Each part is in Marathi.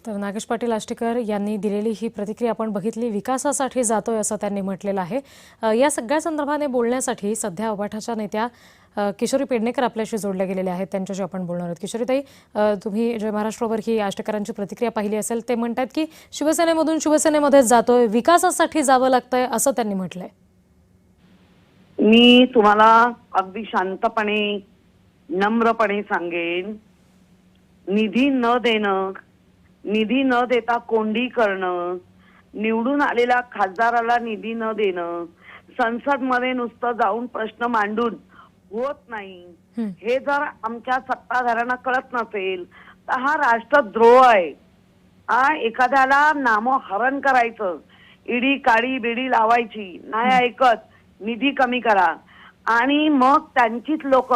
तर नागेश पाटील आष्टीकर यांनी दिलेली ही प्रतिक्रिया आपण बघितली. विकासासाठी जातोय असं त्यांनी म्हटलेलं आहे. या सगळ्या संदर्भाने बोलण्यासाठी सध्या उभाठाच्या नेत्या किशोरी पेडणेकर आपल्याशी जोडल्या गेलेल्या आहेत. त्यांच्याशी आपण बोलणार आहोत. किशोरीताई, तुम्ही जय महाराष्ट्रावर ही आष्टीकरांची प्रतिक्रिया पाहिली असेल. ते म्हणतात की शिवसेनेमधून शिवसेनेमध्येच जातोय, विकासासाठी जावं लागतंय असं त्यांनी म्हटलंय. मी तुम्हाला अगदी शांतपणे नम्रपणे सांगेन, निधी न देणं, निधी न देता कोंडी करणं, निवडून आलेल्या खासदाराला निधी न देणं, संसदमध्ये नुसतं जाऊन प्रश्न मांडून होत नाही, हे जर आमच्या सत्ताधाऱ्यांना कळत नसेल तर हा राष्ट्रद्रोह आहे. एखाद्याला नामोहरण करायचं, ईडी काडी बिडी लावायची, नाही ऐकत निधी कमी करा आणि मग त्यांचीच लोक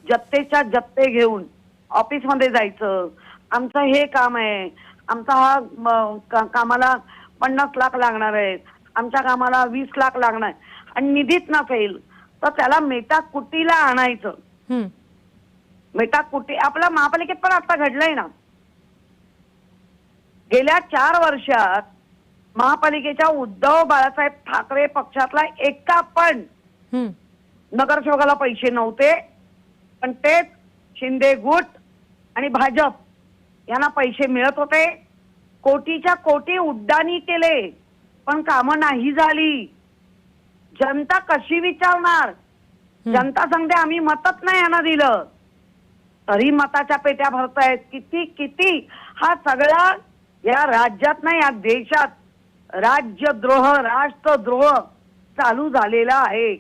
जत्तेच्या जत्ते घेऊन ऑफिसमध्ये जायचं. आमचं हे काम आहे, आमचा हा कामाला 50 लाख लागणार आहे, आमच्या कामाला 20 लाख लागणार आहे आणि निधीच नसेल तर त्याला मेटाकुटीला आणायचं. मेटाकुटी आपल्या महापालिकेत पण आता घडलंय ना. गेल्या 4 वर्षात महापालिकेच्या उद्धव बाळासाहेब ठाकरे पक्षातला एका पण नगरसेवकाला पैसे नव्हते, पण तेच शिंदे गुट आणि भाजप यांना पैसे मिळत होते. कोटीच्या कोटी उड्डाणी केले पण कामं नाही झाली. जनता कशी विचारणार? जनता सांगते आम्ही मतच नाही यांना दिलं, तरी मताच्या पेट्या भरतायत. किती किती हा सगळा या राज्यात नाही, या देशात राज्यद्रोह, राष्ट्रद्रोह चालू झालेला आहे.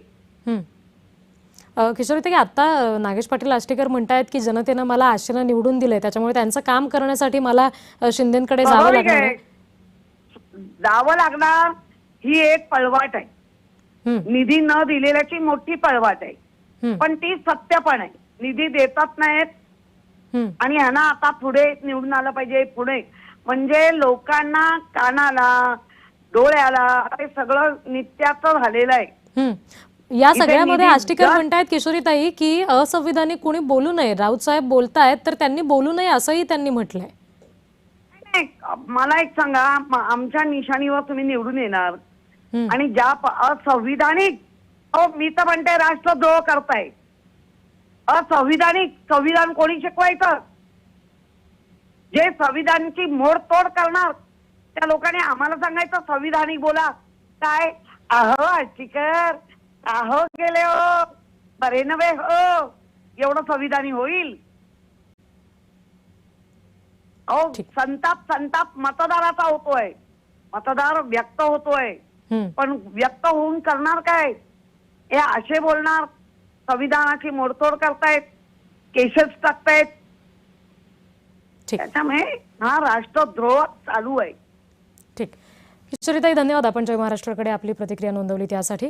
किशोरीताई, आता नागेश पाटील आष्टीकर म्हणतायत की जनतेनं मला आशेनं निवडून दिलंय, त्याच्यामुळे त्यांचं काम करण्यासाठी मला शिंदेंकडे जावं लागणार. जावं लागणार ही एक पळवाट आहे. निधी न दिलेल्याची मोठी पळवाट आहे, पण ती सत्य पण आहे. निधी देतात नाहीत आणि ह्यांना आता पुढे निवडून आलं पाहिजे. पुढे म्हणजे लोकांना कानाला डोळ्याला ते सगळं नित्याचं झालेलं आहे. या सगळ्यामध्ये आष्टीकर म्हणतायत किशोरीताई की असंविधानिक कोणी बोलू नये. राऊत साहेब बोलतायत तर त्यांनी बोलू नये असंही त्यांनी म्हटलंय. मला एक सांगा, आमच्या निशाणीवर तुम्ही निवडून येणार आणि ज्या असंविधानिक, मी तर म्हणते राष्ट्रद्रोह करताय. असंविधानिक संविधान कोणी शिकवायचं? जे संविधानाची मोडतोड करणार त्या लोकांनी आम्हाला सांगायचं संविधानिक बोला. काय अहो आष्टीकर, अहो गेले हो, बरे नव्हे हो, एवढं संविधानी होईल? अहो संताप संताप मतदाराचा होतोय, मतदार व्यक्त होतोय, पण व्यक्त होऊन करणार काय? हे असे बोलणार, संविधानाची मोडतोड करतायत, केसेस टाकतायत. त्याच्यामुळे हा राष्ट्रद्रोह चालू आहे. ठीक. किशोरीताई, धन्यवाद. आपण जय महाराष्ट्राकडे आपली प्रतिक्रिया नोंदवली त्यासाठी.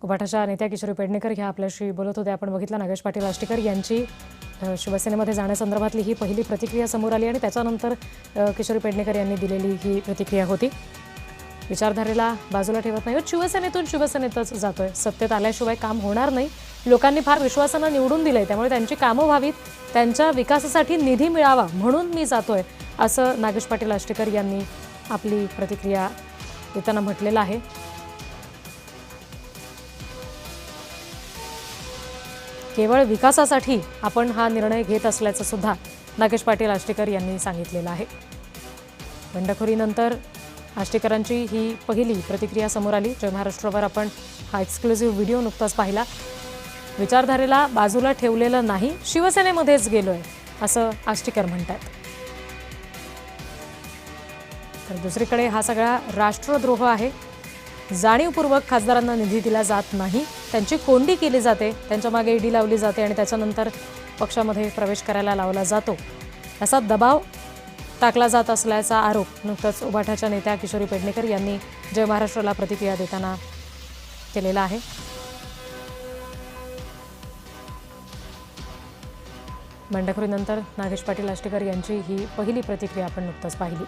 उभाठाच्या नेत्या किशोरी पेडणेकर ह्या आपल्याशी बोलत होत्या. आपण बघितलं नागेश पाटील आष्टीकर यांची शिवसेनेमध्ये जाण्यासंदर्भातली ही पहिली प्रतिक्रिया समोर आली आणि त्याच्यानंतर किशोरी पेडणेकर यांनी दिलेली ही प्रतिक्रिया होती. विचारधारेला बाजूला ठेवत नाही, शिवसेनेतून शिवसेनेतच जातोय, सत्तेत आल्याशिवाय काम होणार नाही, लोकांनी फार विश्वासानं निवडून दिलंय, त्यामुळे त्यांची कामं व्हावीत, त्यांच्या विकासासाठी निधी मिळावा म्हणून मी जातोय, असं नागेश पाटील आष्टीकर यांनी आपली प्रतिक्रिया देताना म्हटलेलं आहे. केवळ विकासासाठी आपण हा निर्णय घेत असल्याचं सुद्धा नागेश पाटील आष्टीकर यांनी सांगितलेलं आहे. बंडखोरीनंतर आष्टीकरांची ही पहिली प्रतिक्रिया समोर आली. जय महाराष्ट्रावर आपण हा एक्सक्लुझिव्ह व्हिडिओ नुकताच पाहिला. विचारधारेला बाजूला ठेवलेलं नाही, शिवसेनेमध्येच गेलोय असं आष्टीकर म्हणतात. तर दुसरीकडे हा सगळा राष्ट्रद्रोह आहे. जाणीवपूर्वक खासदारांना निधी दिला जात नाही, त्यांची कोंडी केली जाते, त्यांच्या मागे ईडी लावली जाते आणि त्याच्यानंतर पक्षामध्ये प्रवेश करायला लावला जातो, असा दबाव टाकला जात असल्याचा आरोप नुकताच उभाठाच्या नेत्या किशोरी पेडणेकर यांनी जय महाराष्ट्राला प्रतिक्रिया देताना केलेला आहे. बंडखोरीनंतर नागेश पाटील आष्टीकर यांची ही पहिली प्रतिक्रिया आपण नुकताच पाहिली.